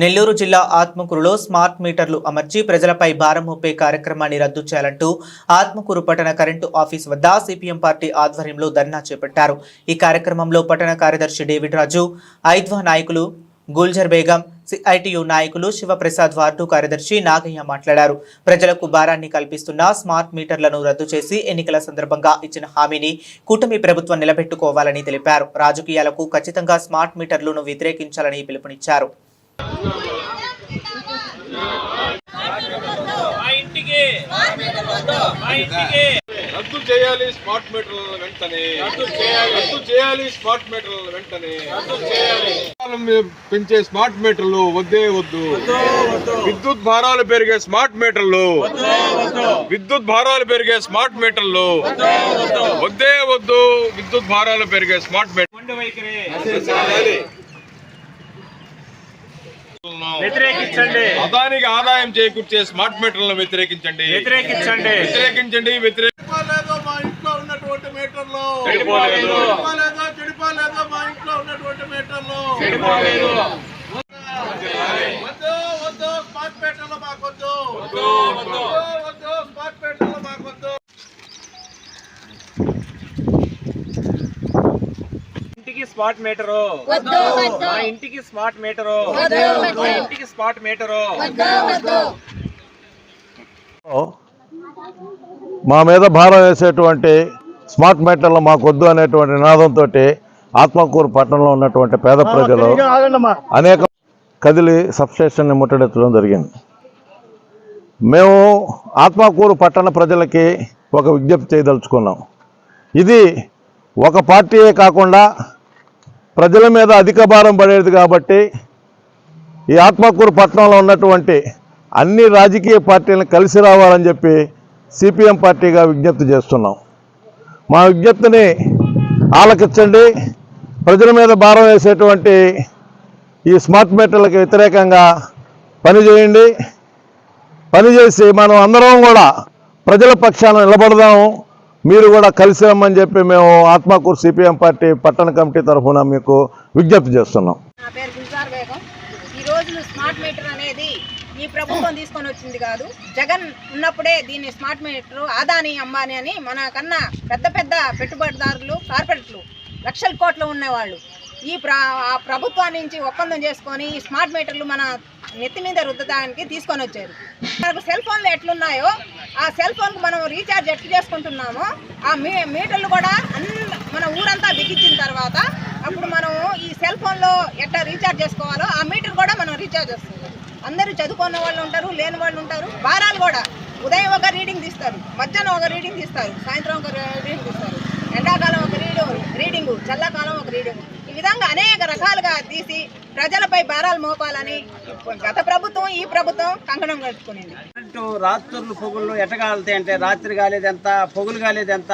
నెల్లూరు జిల్లా ఆత్మకూరులో స్మార్ట్ మీటర్లు అమర్చి ప్రజలపై భారం మోపే కార్యక్రమాన్ని రద్దు చేయాలంటూ ఆత్మకూరు పట్టణ కరెంటు ఆఫీస్ వద్ద సిపిఎం పార్టీ ఆధ్వర్యంలో ధర్నా చేపట్టారు। ఈ కార్యక్రమంలో పట్టణ కార్యదర్శి డేవిడ్ రాజు, ఐద్వా నాయకులు గుల్జర్ బేగం, సిఐటియు నాయకులు శివప్రసాద్, వార్డు కార్యదర్శి నాగయ్య మాట్లాడారు। ప్రజలకు భారాన్ని కల్పిస్తున్న స్మార్ట్ మీటర్లను రద్దు చేసి ఎన్నికల సందర్భంగా ఇచ్చిన హామీని కూటమి ప్రభుత్వం నిలబెట్టుకోవాలని తెలిపారు। రాజకీయాలకు ఖచ్చితంగా స్మార్ట్ మీటర్లను వ్యతిరేకించాలని పిలుపునిచ్చారు। రద్దు చేయాలి స్మార్ట్ మీటర్ల వెంటనే, రద్దు చేయాలి స్మార్ట్ మీటర్ల వెంటనే, పెంచే స్మార్ట్ మీటర్లు వద్దే వద్దు, విద్యుత్ భారాలు పెరిగే స్మార్ట్ మీటర్లు, విద్యుత్ భారాలు పెరిగే స్మార్ట్ మీటర్లు వద్దే వద్దు, విద్యుత్ భారాలు పెరిగే స్మార్ట్ మీటర్లు వ్యతిరేకించండి। అదానికి ఆదాయం చేకూర్చే స్మార్ట్ మీటర్లను వ్యతిరేకించండి, వ్యతిరేకించండి, వ్యతిరేకించండి। మా ఇంట్లో ఉన్నటువంటి మీటర్లు చెడిపోలేదు, చెడిపోలేదు, మా ఇంట్లో ఉన్నటువంటి మీటర్లు చెడిపోలేదు। వద్దు వద్దు స్మార్ట్ మీటర్లు మాకొద్దు, వద్దు స్మార్ట్ మీటర్లు మాకొద్దు। ఇంటికి స్మార్ట్ మీటరు, మా ఇంటికి స్మార్ట్ మీటరు, మా ఇంటికి స్మార్ట్ మీటరు। మా మీద భారం వేసేటువంటి స్మార్ట్ మీటర్లు మాకొద్దు అనేటువంటి నినాదంతో ఆత్మకూరు పట్టణంలో ఉన్నటువంటి పేద ప్రజలు అనేక కదిలి సబ్స్టేషన్ని ముట్టడించడం జరిగింది। మేము ఆత్మకూరు పట్టణ ప్రజలకి ఒక విజ్ఞప్తి చేయదలుచుకున్నాం। ఇది ఒక పార్టీయే కాకుండా ప్రజల మీద అధిక భారం పడేది కాబట్టి ఈ ఆత్మకూరు పట్టణంలో ఉన్నటువంటి అన్ని రాజకీయ పార్టీలను కలిసి రావాలని చెప్పి సిపిఎం పార్టీగా విజ్ఞప్తి చేస్తున్నాం। మా విజ్ఞప్తిని ఆలకించండి। ప్రజల మీద భారం వేసేటువంటి ఈ స్మార్ట్ మీటర్లకు వ్యతిరేకంగా పనిచేయండి। పనిచేసి మనం అందరం కూడా ప్రజల పక్షాన నిలబడదాము। మీరు కూడా కలిసి రమ్మని చెప్పి మేము ఆత్మకూరు సిపిఎం పార్టీ పట్టణ కమిటీ తరఫున మీకు విజ్ఞప్తి చేస్తున్నాం। నా పేరు గుల్జర్ బేగం। ఈ రోజు స్మార్ట్ మీటర్ అనేది ఈ ప్రభుత్వం తీసుకొని వచ్చింది కాదు, జగన్ ఉన్నప్పుడే దీన్ని స్మార్ట్ మీటర్ ఆదాని అంబానీ అని మన కన్నా పెద్ద పెద్ద పెట్టుబడిదారులు, కార్పొరేట్లు లక్షల కోట్లు ఉన్నవాళ్ళు ఈ ప్రభుత్వం నుంచి ఒప్పందం చేసుకొని ఈ స్మార్ట్ మీటర్లు మన నెత్తి మీద రుద్దడానికి తీసుకొని వచ్చారు। మనకు సెల్ ఫోన్లు ఎట్లున్నాయో ఆ సెల్ ఫోన్కు మనం రీఛార్జ్ ఎట్లు చేసుకుంటున్నామో ఆ మీటర్లు కూడా మన ఊరంతా బిగించిన తర్వాత అప్పుడు మనం ఈ సెల్ ఫోన్లో ఎట్లా రీఛార్జ్ చేసుకోవాలో ఆ మీటర్ కూడా మనం రీఛార్జ్ చేస్తాం। అందరూ చదువుకున్న వాళ్ళు ఉంటారు, లేని వాళ్ళు ఉంటారు। భారాలు కూడా ఉదయం ఒక రీడింగ్ తీస్తారు, మధ్యాహ్నం ఒక రీడింగ్ తీస్తారు, సాయంత్రం ఒక రీడింగ్ తీస్తారు, ఎండాకాలం ఒక రీడింగు, చల్లకాలం ఒక రీడింగు, ఈ విధంగా అనేక రకాలుగా తీసి ప్రజలపై భారాలు మోపాలని గత ప్రభుత్వం ఈ ప్రభుత్వం కంకణం కట్టుకునింది। రాత్రులు పొగుళ్ళు ఎట్టగాలుతాయి అంటే రాత్రి కాలేదు ఎంత, పొగులు కాలేదు ఎంత,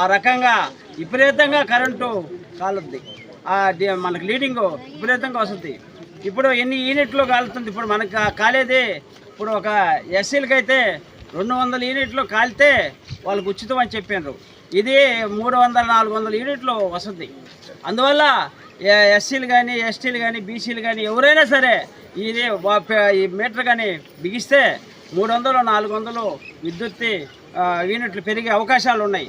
ఆ రకంగా విపరీతంగా కరెంటు కాలుద్ది, మనకు లీడింగ్ విపరీతంగా వస్తుంది। ఇప్పుడు ఎన్ని యూనిట్లు కాలుతుంది, ఇప్పుడు మనకు కాలేదే ఇప్పుడు ఒక ఎస్సీలకి అయితే 200 యూనిట్లు కాలితే వాళ్ళకు ఉచితం అని చెప్పారు, ఇది 300-400 యూనిట్లు వస్తుంది। అందువల్ల ఎస్సీలు కానీ, ఎస్టీలు కానీ, బీసీలు కానీ ఎవరైనా సరే ఇది ఈ మీటర్ కానీ బిగిస్తే 300-400 విద్యుత్ యూనిట్లు పెరిగే అవకాశాలు ఉన్నాయి।